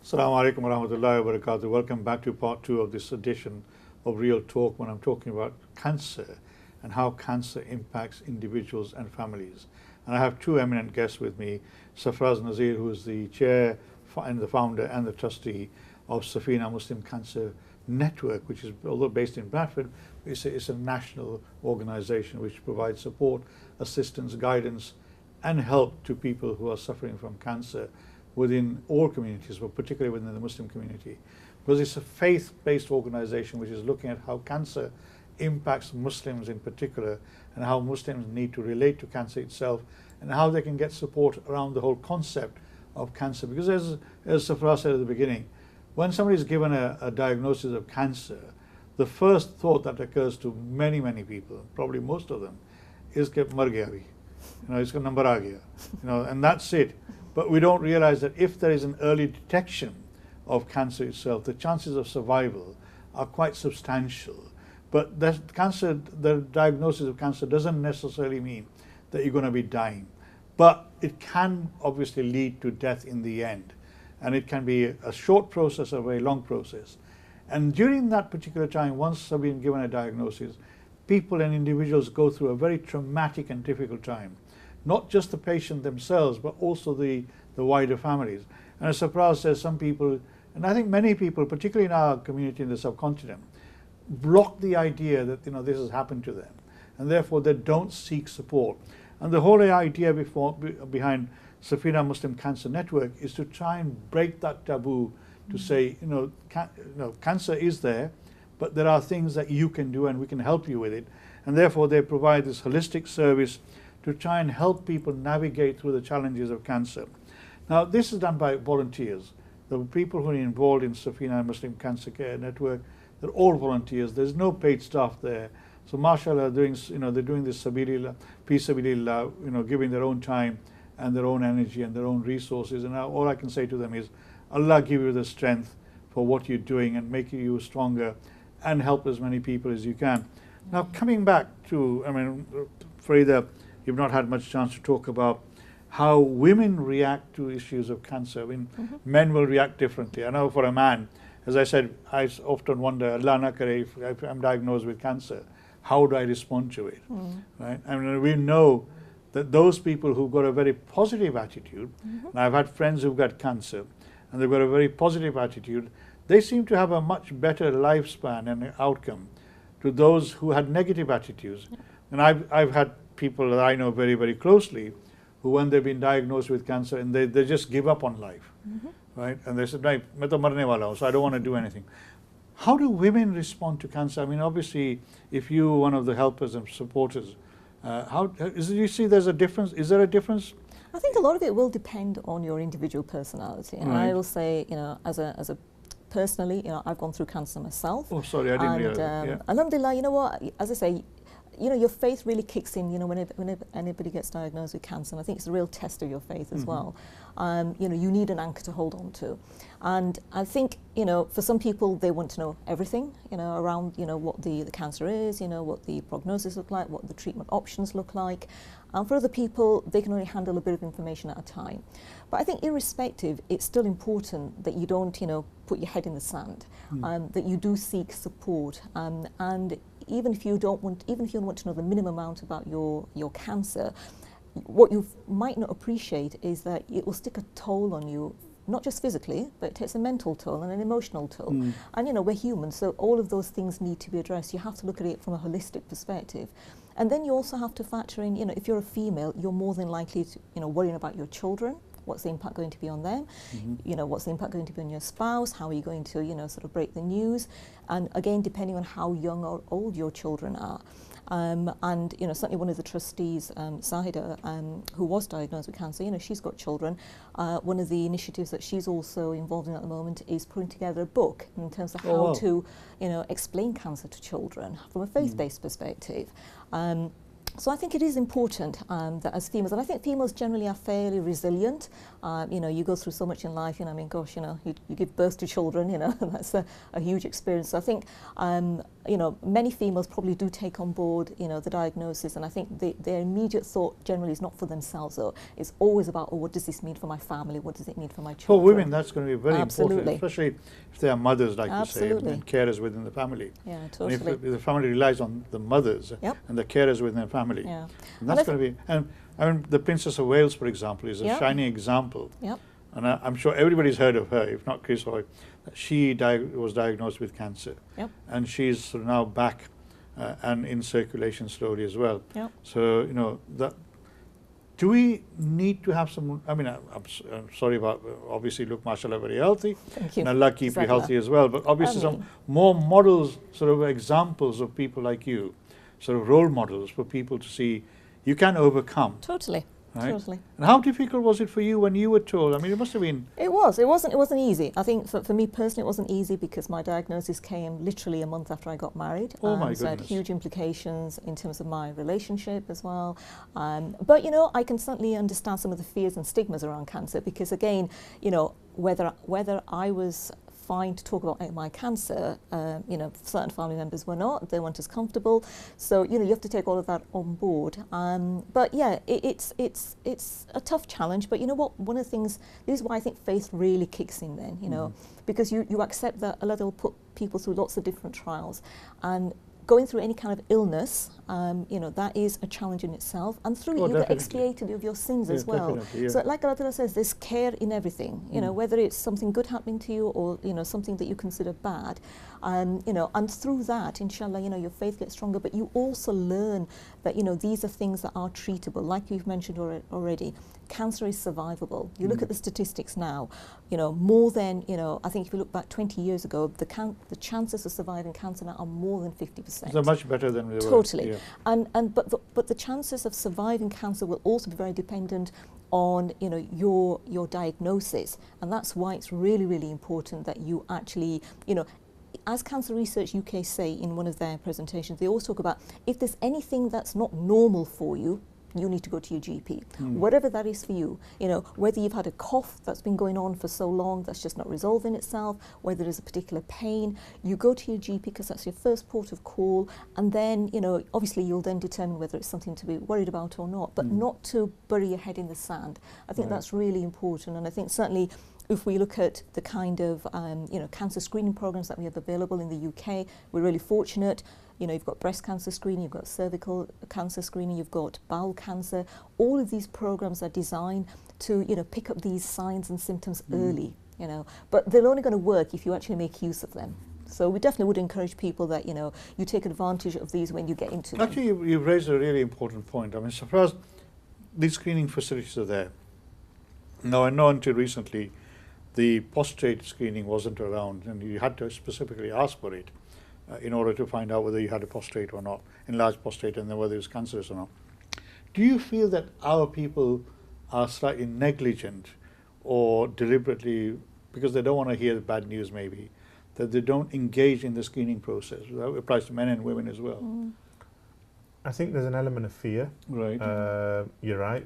Assalamu alaikum wa rahmatullahi wa barakatuh. Welcome back to part 2 of this edition of Real Talk, when I'm talking about cancer and how cancer impacts individuals and families. And I have two eminent guests with me, Sarfraz Nazir, who is the chair and the founder and the trustee of Safina Muslim Cancer Network, which is, although based in Bradford, it's a national organization which provides support, assistance, guidance and help to people who are suffering from cancer within all communities, but particularly within the Muslim community. Because it's a faith-based organization which is looking at how cancer impacts Muslims in particular, and how Muslims need to relate to cancer itself, and how they can get support around the whole concept of cancer. Because as Sarfraz said at the beginning, when somebody is given a diagnosis of cancer, the first thought that occurs to many, many people, probably most of them, is that mar gaya bhi. Iska number aa gaya. And that's it. But we don't realize that if there is an early detection of cancer itself, the chances of survival are quite substantial. But the diagnosis of cancer doesn't necessarily mean that you're going to be dying. But it can obviously lead to death in the end. And it can be a short process or a very long process. And during that particular time, once they've been given a diagnosis, people and individuals go through a very traumatic and difficult time. Not just the patient themselves, but also the wider families. And as Sarfraz says, some people, and I think many people, particularly in our community in the subcontinent, block the idea that this has happened to them, and therefore they don't seek support. And the whole idea behind Safina Muslim Cancer Network is to try and break that taboo, to say, cancer is there, but there are things that you can do and we can help you with it. And therefore they provide this holistic service to try and help people navigate through the challenges of cancer. Now, this is done by volunteers. The people who are involved in Safina Muslim Cancer Care Network, they're all volunteers. There's no paid staff there. So, mashallah, they're doing this sabilillah, fi sabilillah, giving their own time and their own energy and their own resources. And all I can say to them is, Allah give you the strength for what you're doing and make you stronger and help as many people as you can. Now, coming back to, Farida, you've not had much chance to talk about how women react to issues of cancer. Men will react differently. I know for a man, as I said, I often wonder, Allah na kare, if I'm diagnosed with cancer, how do I respond to it? Right? We know that those people who've got a very positive attitude, and I've had friends who've got cancer, and they've got a very positive attitude, they seem to have a much better lifespan and outcome to those who had negative attitudes. And I've had people that I know very, very closely who, when they've been diagnosed with cancer, and they just give up on life, right? And they said, "Nahi, main to marne wala hu, so I don't want to do anything." How do women respond to cancer? Obviously, if you're one of the helpers and supporters, you see there's a difference? Is there a difference? I think a lot of it will depend on your individual personality. And I will say, as a personally, I've gone through cancer myself. Oh, sorry, I didn't realize. Yeah. Alhamdulillah, as I say, your faith really kicks in, whenever anybody gets diagnosed with cancer. And I think it's a real test of your faith as well. You need an anchor to hold on to. And I think, for some people, they want to know everything, around, what the cancer is, what the prognosis look like, what the treatment options look like. And for other people, they can only handle a bit of information at a time. But I think irrespective, it's still important that you don't, put your head in the sand, that you do seek support. And even if you don't want to know the minimum amount about your cancer, what you might not appreciate is that it will stick a toll on you, not just physically, but it takes a mental toll and an emotional toll. And we're human, so all of those things need to be addressed. You have to look at it from a holistic perspective. And then you also have to factor in, if you're a female, you're more than likely to, worrying about your children. What's the impact going to be on them? What's the impact going to be on your spouse? How are you going to, sort of break the news? And again, depending on how young or old your children are. And certainly one of the trustees, Zahida, who was diagnosed with cancer, she's got children. One of the initiatives that she's also involved in at the moment is putting together a book in terms of how to, explain cancer to children from a faith-based perspective. So I think it is important that as females, and I think females generally are fairly resilient. You know, you go through so much in life, you know, I mean, gosh, you know, you give birth to children, you know, that's a huge experience. So I think, you know, many females probably do take on board, you know, the diagnosis, and I think their immediate thought generally is not for themselves, though. It's always about, oh, what does this mean for my family? What does it mean for my children? For women, that's going to be very Absolutely. important, especially if they are mothers, like you say, Absolutely. and carers within the family. Yeah, And totally. if the family relies on the mothers Yep. and the carers within the family, Yeah. and that's going to be, and I mean, the Princess of Wales, for example, is a Yep. shining example. Yep. And I'm sure everybody's heard of her, if not Chris Hoy. She was diagnosed with cancer. Yep. And she's sort of now back and in circulation slowly as well. Yep. So, you know, do we need to have some, I mean, I'm sorry about, obviously, look, mashallah, very healthy. Thank you. And Allah keep you healthy as well. But obviously Ameen. some more models, sort of examples of people like you, sort of role models for people to see you can overcome. Totally. Right? Totally. And how difficult was it for you when you were told? I mean, it must have been. It wasn't easy. I think for me personally, it wasn't easy because my diagnosis came literally a month after I got married. Oh my So it had goodness. huge implications in terms of my relationship as well. But you know, I can certainly understand some of the fears and stigmas around cancer because again, you know, whether I was fine to talk about my cancer, you know, certain family members were not, they weren't as comfortable. So, you know, you have to take all of that on board. But yeah, it's a tough challenge, but you know what, one of the things, this is why I think faith really kicks in then, you know, because you accept that Allah will put people through lots of different trials, and going through any kind of illness, you know, that is a challenge in itself. And through it, you get definitely. expiated of your sins as well. Definitely, yeah. So like Allah says, there's care in everything, you know, whether it's something good happening to you or, you know, something that you consider bad. You know, and through that, inshallah, you know, your faith gets stronger, but you also learn that, you know, these are things that are treatable. Like you've mentioned already, cancer is survivable. You look at the statistics now, you know, more than, you know, I think if you look back 20 years ago, the chances of surviving cancer now are more than 50%. They're much better than we were. Totally. Yeah. But the chances of surviving cancer will also be very dependent on, you know, your diagnosis, and that's why it's really, really important that you actually, you know, as Cancer Research UK say in one of their presentations, they always talk about if there's anything that's not normal for you, you need to go to your GP, whatever that is for you. You know, whether you've had a cough that's been going on for so long that's just not resolving itself, whether there's a particular pain, you go to your GP because that's your first port of call, and then, you know, obviously you'll then determine whether it's something to be worried about or not, but not to bury your head in the sand. I think that's really important, and I think certainly if we look at the kind of you know, cancer screening programs that we have available in the UK, we're really fortunate. You know, you've got breast cancer screening, you've got cervical cancer screening, you've got bowel cancer. All of these programs are designed to, you know, pick up these signs and symptoms early, you know, but they're only going to work if you actually make use of them. So we definitely would encourage people that, you know, you take advantage of these when you get into them. Actually, you've raised a really important point. I mean, so far as these screening facilities are there. Now, I know until recently, the prostate screening wasn't around, and you had to specifically ask for it in order to find out whether you had a prostate or not, enlarged prostate, and then whether it was cancerous or not. Do you feel that our people are slightly negligent or deliberately, because they don't want to hear the bad news maybe, that they don't engage in the screening process? That applies to men and women as well. I think there's an element of fear. Right. You're right.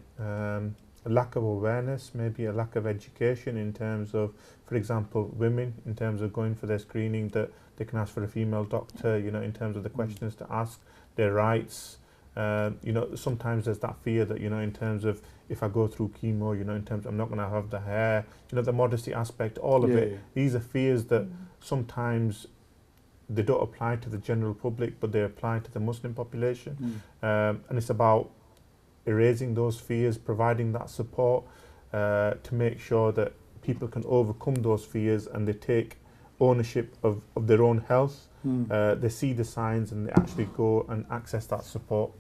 A lack of awareness, maybe a lack of education in terms of, for example, women, in terms of going for their screening, that they can ask for a female doctor, you know, in terms of the questions to ask, their rights. You know, sometimes there's that fear that, you know, in terms of if I go through chemo, you know, in terms of I'm not going to have the hair, you know, the modesty aspect, all of it. These are fears that sometimes they don't apply to the general public, but they apply to the Muslim population. And it's about erasing those fears, providing that support to make sure that people can overcome those fears and they take ownership of their own health. They see the signs and they actually go and access that support.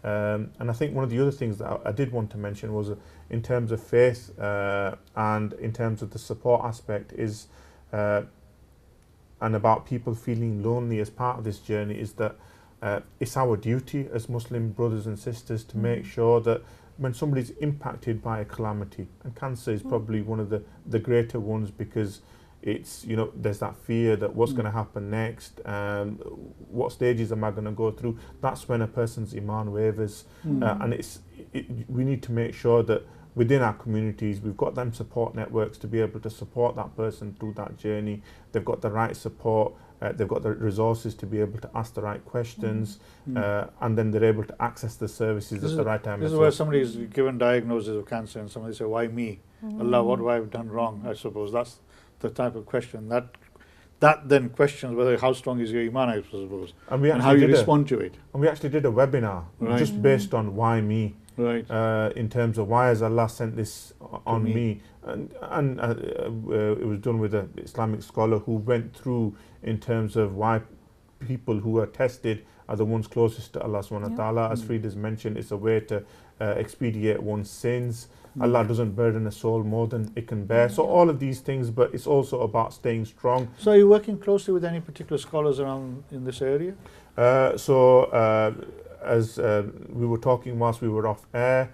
And I think one of the other things that I did want to mention was in terms of faith and in terms of the support aspect is and about people feeling lonely as part of this journey is that it's our duty as Muslim brothers and sisters to make sure that when somebody's impacted by a calamity, and cancer is probably one of the greater ones because it's, you know, there's that fear that what's going to happen next, what stages am I going to go through. That's when a person's iman wavers, and we need to make sure that within our communities we've got them support networks to be able to support that person through that journey. They've got the right support, they've got the resources to be able to ask the right questions, and then they're able to access the services at the right time. This is where somebody is given diagnosis of cancer and somebody say, why me? Allah, what have I done wrong? I suppose that's the type of question that then questions whether how strong is your iman, I suppose, and how you respond to it. And we actually did a webinar just based on why me, in terms of why has Allah sent this on me, and it was done with an Islamic scholar who went through in terms of why people who are tested are the ones closest to Allah subhanahu wa ta'ala. As Frida's mentioned, it's a way to expedite one's sins. Allah doesn't burden a soul more than it can bear. So all of these things, but it's also about staying strong. So are you working closely with any particular scholars around in this area? As we were talking whilst we were off air,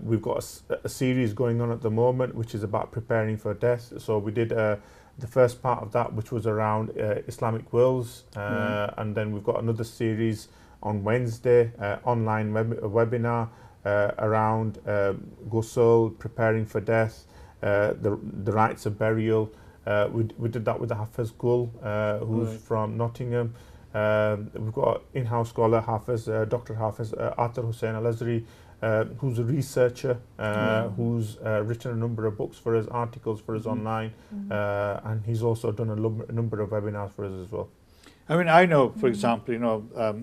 we've got a series going on at the moment which is about preparing for death. So we did the first part of that, which was around Islamic wills, and then we've got another series on Wednesday, online webinar around ghusl, preparing for death, the rites of burial. We did that with the Hafiz Gul, who's from Nottingham. We've got in-house scholar Hafiz, Dr. Hafiz Atar Hussain Al-Azhari, who's a researcher, who's written a number of books for us, articles for us online, and he's also done a number of webinars for us as well. I mean, I know, for example,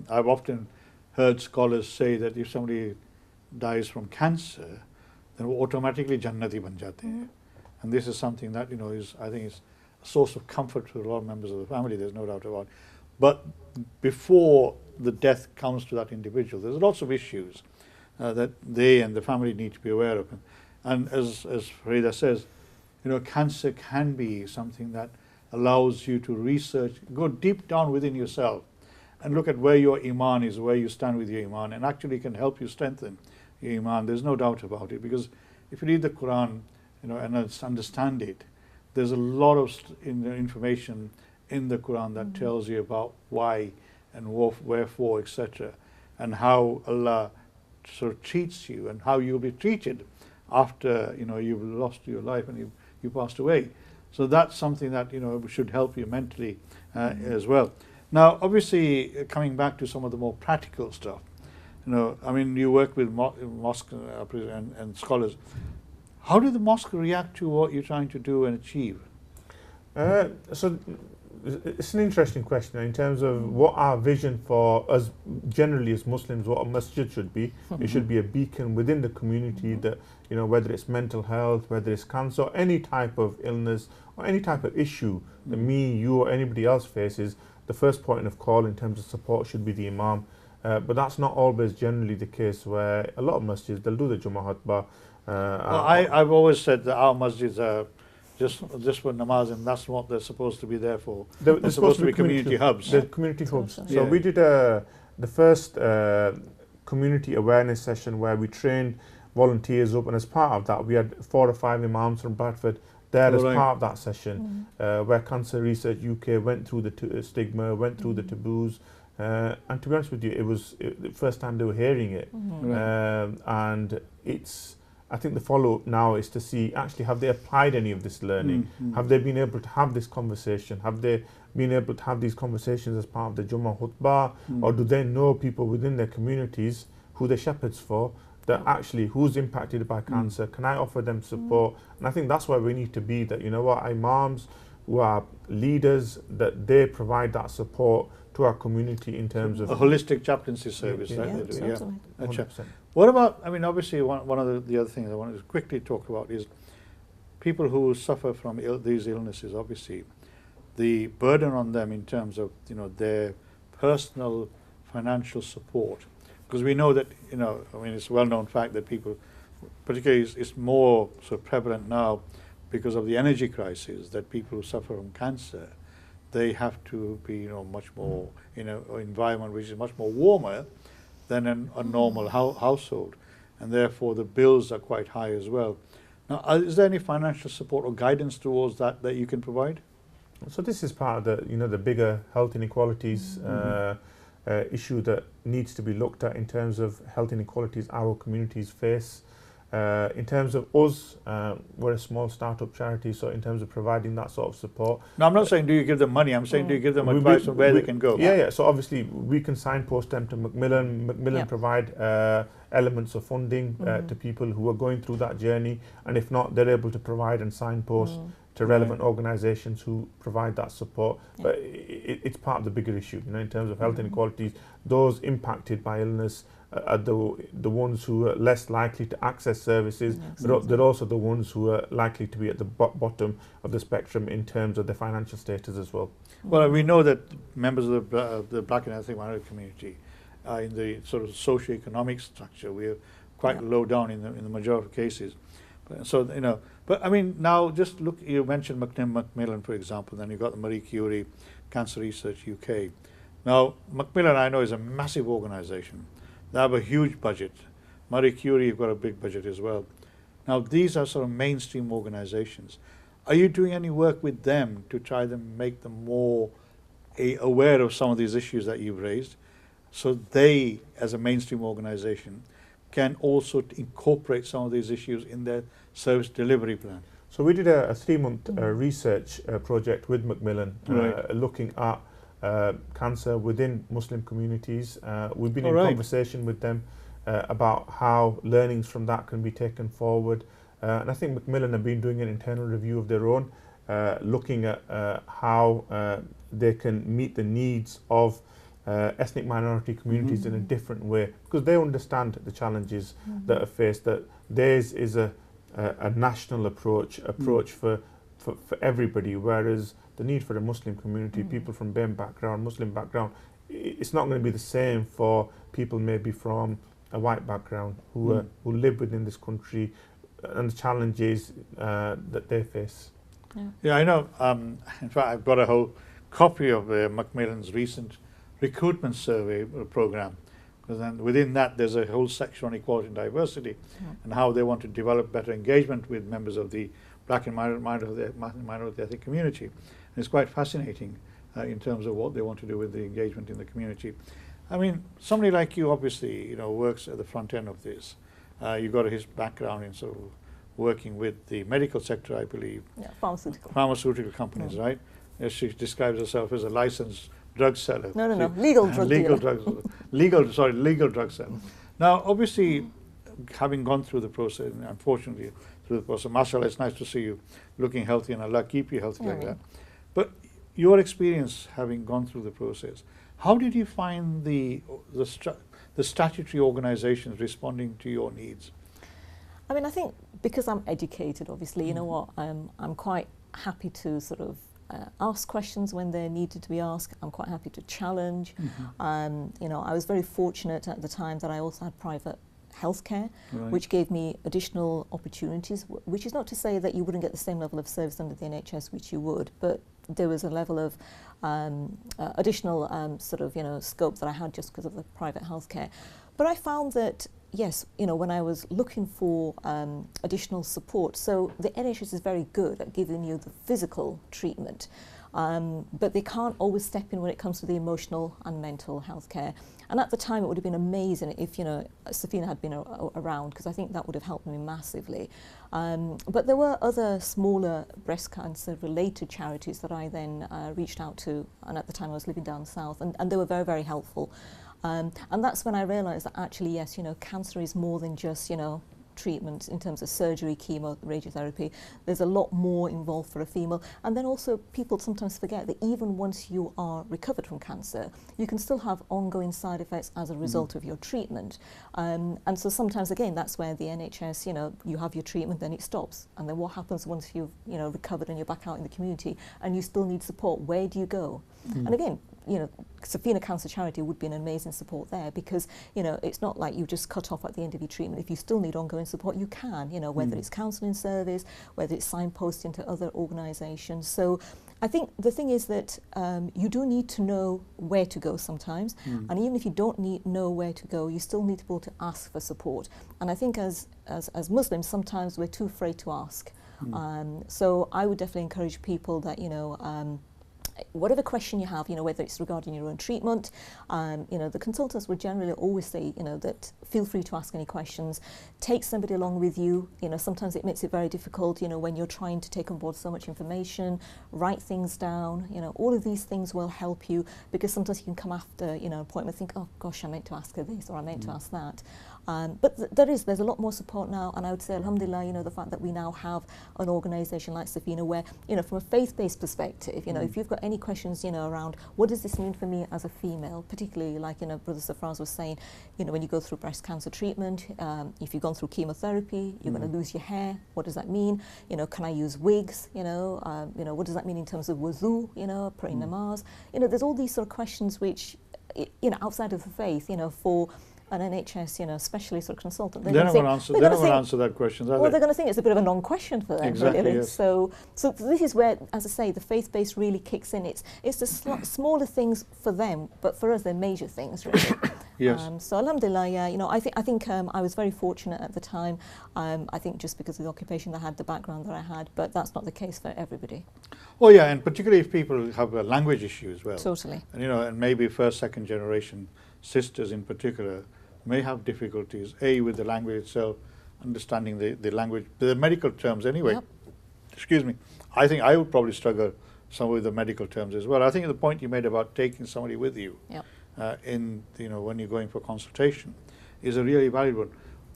I've often heard scholars say that if somebody dies from cancer, then automatically Jannati ban jate hain. And this is something that, I think is a source of comfort to a lot of members of the family, there's no doubt about it. But before the death comes to that individual, there's lots of issues that they and the family need to be aware of. And as Farida says, cancer can be something that allows you to research, go deep down within yourself and look at where your iman is, where you stand with your iman, and actually can help you strengthen your iman. There's no doubt about it, because if you read the Quran, and understand it, there's a lot of information in the Quran that tells you about why and wherefore, etc., and how Allah sort of treats you and how you'll be treated after you've lost your life and you passed away. So that's something that should help you mentally as well. Now, obviously, coming back to some of the more practical stuff, I mean, you work with mosque and scholars. How do the mosque react to what you're trying to do and achieve? So it's an interesting question in terms of what our vision for us generally as Muslims, what a masjid should be. It should be a beacon within the community that, whether it's mental health, whether it's cancer, or any type of illness or any type of issue that me, you or anybody else faces, the first point of call in terms of support should be the imam. But that's not always generally the case, where a lot of masjids, they'll do the Jummah khutbah. I've always said that our masjids are just for namaz, and that's what they're supposed to be there for. They're supposed to be community hubs. They're community hubs. So we did the first community awareness session where we trained volunteers up, and as part of that we had 4 or 5 imams from Bradford there as part of that session, where Cancer Research UK went through the stigma, went through the taboos, and to be honest with you, it was the first time they were hearing it, and I think the follow-up now is to see, actually, have they applied any of this learning? Have they been able to have this conversation? Have they been able to have these conversations as part of the Jummah khutbah? Or do they know people within their communities who they're shepherds for, that actually who's impacted by cancer? Can I offer them support? And I think that's where we need to be, that, imams who are leaders, that they provide that support to our community in terms of a holistic chaplaincy service. What about, I mean, obviously one of the other things I wanted to quickly talk about is people who suffer from these illnesses. Obviously, the burden on them in terms of their personal financial support, because we know that I mean, it's a well-known fact that people, particularly it's more so prevalent now because of the energy crisis, that people who suffer from cancer, they have to be much more in an environment which is much more warmer than a normal household, and therefore the bills are quite high as well. Now, is there any financial support or guidance towards that that you can provide? So this is part of the, the bigger health inequalities issue that needs to be looked at in terms of health inequalities our communities face. In terms of us, we're a small startup charity, so in terms of providing that sort of support. No, I'm not saying do you give them money, I'm saying do you give them advice on where they can go? Yeah, so obviously we can signpost them to Macmillan. Macmillan provide elements of funding to people who are going through that journey, and if not, they're able to provide and signpost to relevant organisations who provide that support. But it's part of the bigger issue, in terms of health inequalities. Those impacted by illness are the ones who are less likely to access services, but they're also the ones who are likely to be at the bottom of the spectrum in terms of their financial status as well. Well, we know that members of the black and ethnic minority community are in the sort of socio-economic structure. We're quite low down in the majority of cases. So, but I mean, now just look, you mentioned Macmillan, for example, then you've got the Marie Curie Cancer Research UK. Now, Macmillan, I know, is a massive organisation. They have a huge budget. Marie Curie, you've got a big budget as well. Now, these are sort of mainstream organizations. Are you doing any work with them to try to make them more aware of some of these issues that you've raised, so they, as a mainstream organization, can also incorporate some of these issues in their service delivery plan? So we did a 3-month research project with Macmillan, looking at cancer within Muslim communities. We've been in conversation with them about how learnings from that can be taken forward. And I think Macmillan have been doing an internal review of their own, looking at how they can meet the needs of ethnic minority communities in a different way, because they understand the challenges that are faced, that theirs is a national approach for everybody, whereas the need for a Muslim community, people from BAME background, Muslim background, it's not going to be the same for people maybe from a white background who live within this country and the challenges that they face. Yeah, I know. In fact, I've got a whole copy of Macmillan's recent recruitment survey program, because then within that there's a whole section on equality and diversity and how they want to develop better engagement with members of the black and minority ethnic community. And it's quite fascinating in terms of what they want to do with the engagement in the community. I mean, somebody like you obviously, works at the front end of this. You've got his background in sort of working with the medical sector, I believe. Yeah, pharmaceutical. Pharmaceutical companies, right? She describes herself as a licensed drug seller. No, legal drug dealer. Legal drug seller. Now, obviously, having gone through the process, unfortunately, through the process, mashallah, it's nice to see you looking healthy, and Allah keep you healthy like that. But your experience having gone through the process, how did you find the statutory organizations responding to your needs? I mean, I think because I'm educated, obviously, you know what, I'm quite happy to sort of ask questions when they're needed to be asked. I'm quite happy to challenge. I was very fortunate at the time that I also had private healthcare, which gave me additional opportunities, which is not to say that you wouldn't get the same level of service under the NHS, which you would, but there was a level of additional scope that I had just because of the private healthcare. But I found that, yes, when I was looking for additional support, so the NHS is very good at giving you the physical treatment, but they can't always step in when it comes to the emotional and mental health care. And at the time, it would have been amazing if, Safina had been around, because I think that would have helped me massively. But there were other smaller breast cancer related charities that I then reached out to, and at the time I was living down south, and they were very, very helpful. And that's when I realised that actually, yes, cancer is more than just, treatment in terms of surgery, chemo, radiotherapy. There's a lot more involved for a female. And then also people sometimes forget that even once you are recovered from cancer, you can still have ongoing side effects as a result of your treatment. And so sometimes, again, that's where the NHS, you have your treatment, then it stops. And then what happens once you've, recovered and you're back out in the community and you still need support? Where do you go? And again, Safina Cancer Charity would be an amazing support there, because it's not like you just cut off at the end of your treatment. If you still need ongoing support, you can, whether it's counselling service, whether it's signposting to other organisations. So I think the thing is that you do need to know where to go sometimes, and even if you don't know where to go, you still need to be able to ask for support. And I think as Muslims, sometimes we're too afraid to ask. So I would definitely encourage people that whatever question you have, whether it's regarding your own treatment, the consultants would generally always say, that feel free to ask any questions. Take somebody along with you. Sometimes it makes it very difficult, when you're trying to take on board so much information, write things down. All of these things will help you, because sometimes you can come after, an appointment and think, oh gosh, I meant to ask her this, or I meant to ask that. But there's a lot more support now, and I would say, alhamdulillah, the fact that we now have an organisation like Safina where, from a faith-based perspective, if you've got any questions, around what does this mean for me as a female, particularly like, Brother Safraz was saying, when you go through breast cancer treatment, if you've gone through chemotherapy, you're going to lose your hair. What does that mean? Can I use wigs? What does that mean in terms of wuzu? Praying namaz? There's all these sort of questions which, outside of the faith, for an NHS, specialist or consultant, they're not going to answer that question. Well, they're going to think it's a bit of a non-question for them. Exactly, really. yes. So this is where, as I say, the faith-based really kicks in. It's the smaller things for them, but for us, they're major things, really. Yes. So alhamdulillah, yeah, I think I was very fortunate at the time. I think just because of the occupation that I had, the background that I had, but that's not the case for everybody. Well, yeah, and particularly if people have a language issue as well. Totally. And, and maybe first, second generation sisters in particular may have difficulties, with the language itself, understanding the language, the medical terms anyway. Yep. Excuse me. I think I would probably struggle some with the medical terms as well. I think the point you made about taking somebody with you, Yep. When you're going for consultation, is a really valid one.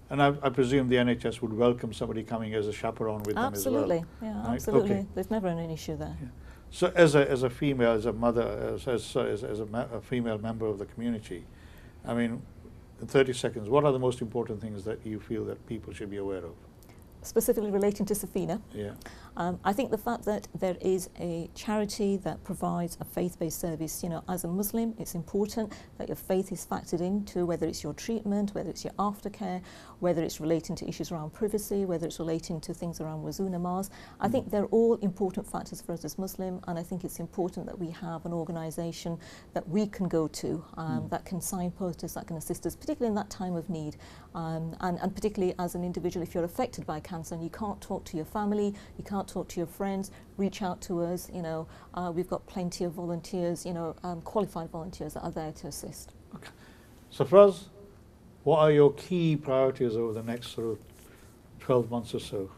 And I presume the NHS would welcome somebody coming as a chaperone with them as well. Absolutely, yeah, Right? absolutely. Okay. There's never an issue there. Yeah. So as a female, as a mother, as a female member of the community, I mean, in 30 seconds, what are the most important things that you feel that people should be aware of? Specifically relating to Safina, Yeah. I think the fact that there is a charity that provides a faith-based service, as a Muslim, it's important that your faith is factored into, whether it's your treatment, whether it's your aftercare, whether it's relating to issues around privacy, whether it's relating to things around wuzu namaz. I think they're all important factors for us as Muslim, and I think it's important that we have an organisation that we can go to, that can signpost us, that can assist us, particularly in that time of need, and particularly as an individual, if you're affected by cancer and you can't talk to your family, you can't talk to your friends, reach out to us. We've got plenty of volunteers, qualified volunteers that are there to assist. Okay. So Fraz, what are your key priorities over the next sort of 12 months or so?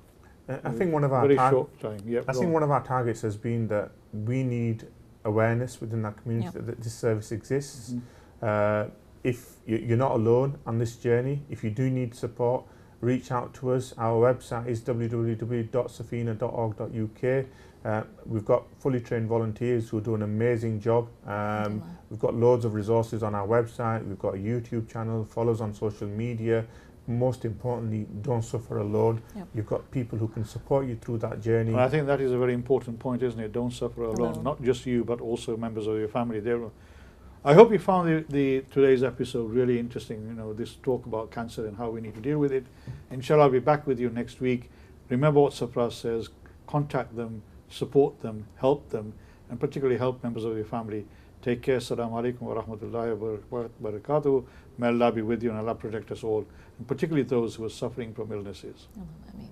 I think one of our short time. Yep, I think one of our targets has been that we need awareness within that community that this service exists. If you're not alone on this journey, if you do need support, reach out to us. Our website is www.safina.org.uk. We've got fully trained volunteers who do an amazing job. We've got loads of resources on our website. We've got a YouTube channel. Follow us on social media. Most importantly, don't suffer alone. Yep. You've got people who can support you through that journey. And I think that is a very important point, isn't it? Don't suffer alone. Not just you, but also members of your family. I hope you found today's episode really interesting. This talk about cancer and how we need to deal with it. Inshallah, I'll be back with you next week. Remember what Safraz says: contact them, support them, help them, and particularly help members of your family. Take care. Assalamu alaikum wa rahmatullahi wa barakatuh. May Allah be with you and Allah protect us all, and particularly those who are suffering from illnesses. Ameen.